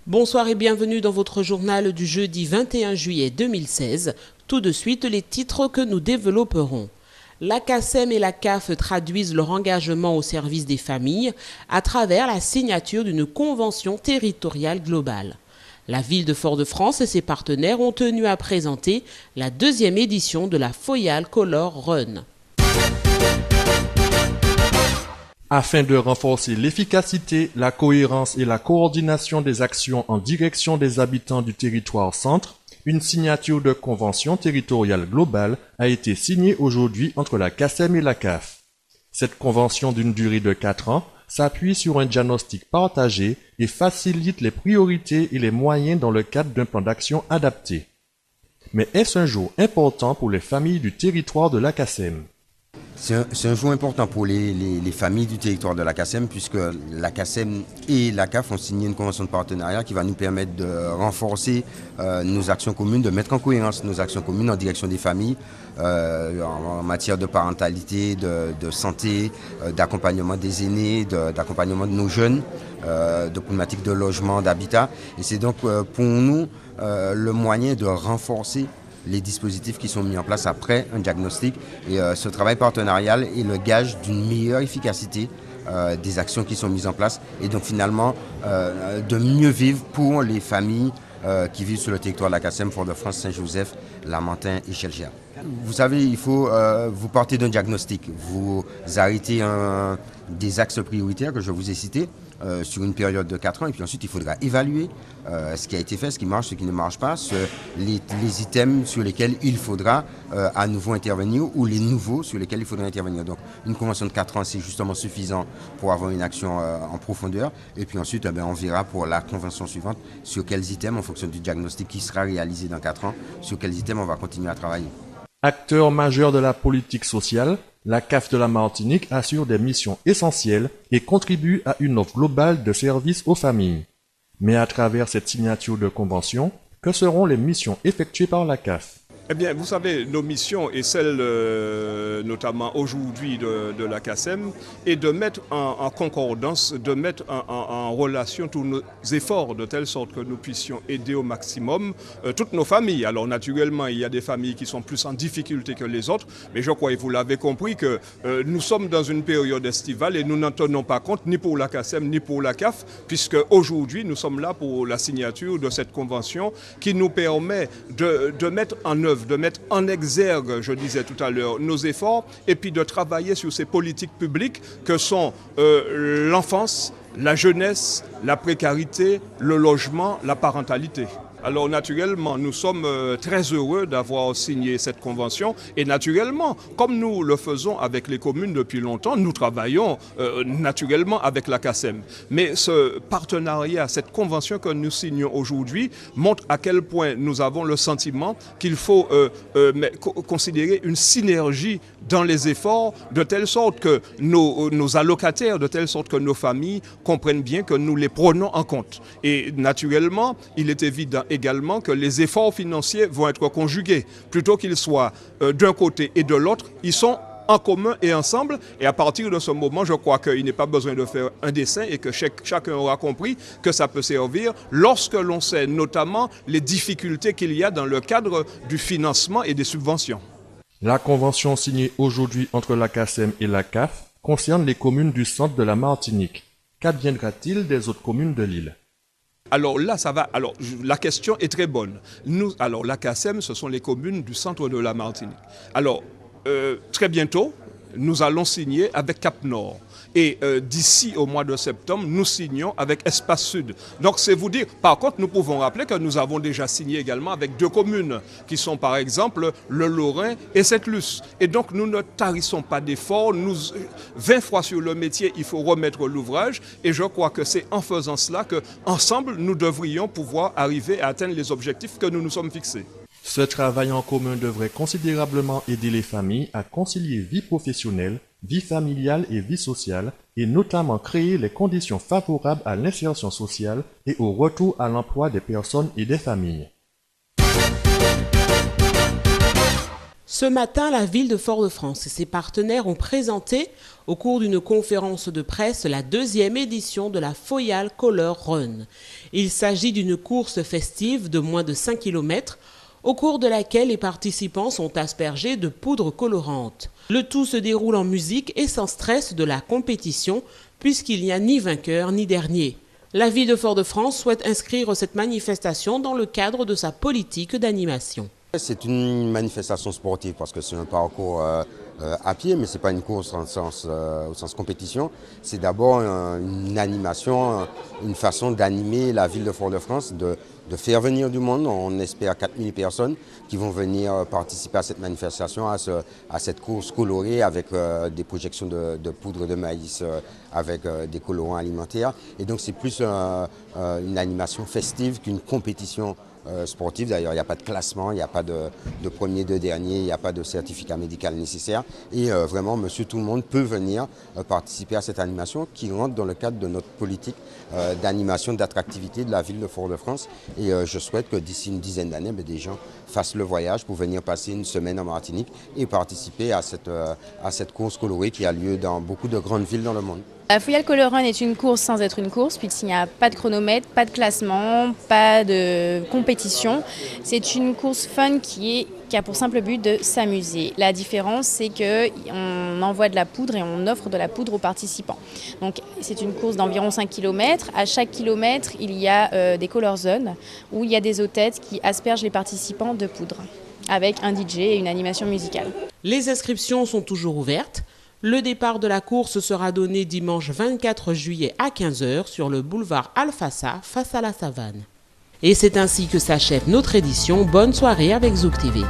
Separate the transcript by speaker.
Speaker 1: Bonsoir et bienvenue dans votre journal du jeudi 21 juillet 2016. Tout de suite, les titres que nous développerons. La CACEM et la CAF traduisent leur engagement au service des familles à travers la signature d'une convention territoriale globale. La ville de Fort-de-France et ses partenaires ont tenu à présenter la deuxième édition de la Foyal Color Run.
Speaker 2: Afin de renforcer l'efficacité, la cohérence et la coordination des actions en direction des habitants du territoire centre, une signature de convention territoriale globale a été signée aujourd'hui entre la CACEM et la CAF. Cette convention d'une durée de 4 ans s'appuie sur un diagnostic partagé et facilite les priorités et les moyens dans le cadre d'un plan d'action adapté. Mais est-ce un jour important pour les familles du territoire de la CACEM ?
Speaker 3: C'est un jour important pour les familles du territoire de la CACEM, puisque la CACEM et la CAF ont signé une convention de partenariat qui va nous permettre de renforcer nos actions communes, de mettre en cohérence nos actions communes en direction des familles, en matière de parentalité, de santé, d'accompagnement des aînés, d'accompagnement de nos jeunes, de problématiques de logement, d'habitat. Et c'est donc pour nous le moyen de renforcer les dispositifs qui sont mis en place après un diagnostic. Et ce travail partenarial est le gage d'une meilleure efficacité des actions qui sont mises en place et donc finalement de mieux vivre pour les familles qui vivent sur le territoire de la CACEM, Fort-de-France, Saint-Joseph, Lamentin et Chelgia. Vous savez, il faut vous partez d'un diagnostic, vous arrêtez des axes prioritaires que je vous ai cités sur une période de 4 ans et puis ensuite il faudra évaluer ce qui a été fait, ce qui marche, ce qui ne marche pas, les items sur lesquels il faudra à nouveau intervenir ou les nouveaux sur lesquels il faudra intervenir. Donc une convention de 4 ans c'est justement suffisant pour avoir une action en profondeur et puis ensuite on verra pour la convention suivante sur quels items en fonction du diagnostic qui sera réalisé dans 4 ans, sur quels items on va continuer à travailler.
Speaker 2: Acteur majeur de la politique sociale, la CAF de la Martinique assure des missions essentielles et contribue à une offre globale de services aux familles. Mais à travers cette signature de convention, que seront les missions effectuées par la CAF ?
Speaker 4: Eh bien, vous savez, nos missions et celles notamment aujourd'hui de la CACEM est de mettre en concordance, de mettre en relation tous nos efforts de telle sorte que nous puissions aider au maximum toutes nos familles. Alors naturellement, il y a des familles qui sont plus en difficulté que les autres, mais je crois, et vous l'avez compris, que nous sommes dans une période estivale et nous n'en tenons pas compte ni pour la CACEM ni pour la CAF, puisque aujourd'hui nous sommes là pour la signature de cette convention qui nous permet de mettre en œuvre, de mettre en exergue, je disais tout à l'heure, nos efforts et puis de travailler sur ces politiques publiques que sont l'enfance, la jeunesse, la précarité, le logement, la parentalité. Alors naturellement, nous sommes très heureux d'avoir signé cette convention et naturellement, comme nous le faisons avec les communes depuis longtemps, nous travaillons naturellement avec la CACEM. Mais ce partenariat, cette convention que nous signons aujourd'hui montre à quel point nous avons le sentiment qu'il faut considérer une synergie dans les efforts de telle sorte que nos allocataires, de telle sorte que nos familles comprennent bien que nous les prenons en compte. Et naturellement, il est évident également que les efforts financiers vont être conjugués. Plutôt qu'ils soient d'un côté et de l'autre, ils sont en commun et ensemble. Et à partir de ce moment, je crois qu'il n'est pas besoin de faire un dessin et que chacun aura compris que ça peut servir lorsque l'on sait notamment les difficultés qu'il y a dans le cadre du financement et des subventions.
Speaker 2: La convention signée aujourd'hui entre la CACEM et la CAF concerne les communes du centre de la Martinique. Qu'adviendra-t-il des autres communes de l'île ?
Speaker 4: Alors là, ça va. Alors la question est très bonne. Alors la CACEM, ce sont les communes du centre de la Martinique. Alors très bientôt, nous allons signer avec Cap-Nord. Et d'ici au mois de septembre, nous signons avec Espace Sud. Donc c'est vous dire, par contre, nous pouvons rappeler que nous avons déjà signé également avec 2 communes, qui sont par exemple le Lorrain et Sainte-Luce. Et donc nous ne tarissons pas d'efforts, 20 fois sur le métier, il faut remettre l'ouvrage. Et je crois que c'est en faisant cela qu'ensemble, nous devrions pouvoir arriver à atteindre les objectifs que nous nous sommes fixés.
Speaker 2: Ce travail en commun devrait considérablement aider les familles à concilier vie professionnelle, vie familiale et vie sociale, et notamment créer les conditions favorables à l'insertion sociale et au retour à l'emploi des personnes et des familles.
Speaker 1: Ce matin, la ville de Fort-de-France et ses partenaires ont présenté, au cours d'une conférence de presse, la 2e édition de la Foyal Color Run. Il s'agit d'une course festive de moins de 5 km, au cours de laquelle les participants sont aspergés de poudre colorante. Le tout se déroule en musique et sans stress de la compétition, puisqu'il n'y a ni vainqueur ni dernier. La ville de Fort-de-France souhaite inscrire cette manifestation dans le cadre de sa politique d'animation.
Speaker 3: C'est une manifestation sportive parce que c'est un parcours à pied, mais ce n'est pas une course au sens compétition. C'est d'abord une animation, une façon d'animer la ville de Fort-de-France, de faire venir du monde. On espère 4000 personnes qui vont venir participer à cette manifestation, à cette course colorée avec des projections de poudre de maïs, avec des colorants alimentaires. Et donc c'est plus une animation festive qu'une compétition sportive. D'ailleurs, il n'y a pas de classement, il n'y a pas de premier, de dernier, il n'y a pas de certificat médical nécessaire. Et vraiment, monsieur tout le monde peut venir participer à cette animation qui rentre dans le cadre de notre politique d'animation, d'attractivité de la ville de Fort-de-France. Et je souhaite que d'ici une dizaine d'années, des gens fassent le voyage pour venir passer une semaine en Martinique et participer à cette course colorée qui a lieu dans beaucoup de grandes villes dans le monde.
Speaker 5: La Foyal Color Run est une course sans être une course, puisqu'il n'y a pas de chronomètre, pas de classement, pas de compétition. C'est une course fun qui a pour simple but de s'amuser. La différence, c'est qu'on envoie de la poudre et on offre de la poudre aux participants. Donc, c'est une course d'environ 5 km. À chaque kilomètre, il y a des color zones où il y a des hôtesses qui aspergent les participants de poudre avec un DJ et une animation musicale.
Speaker 1: Les inscriptions sont toujours ouvertes. Le départ de la course sera donné dimanche 24 juillet à 15 h sur le boulevard Alfassa, face à la Savane. Et c'est ainsi que s'achève notre édition. Bonne soirée avec Zouk TV.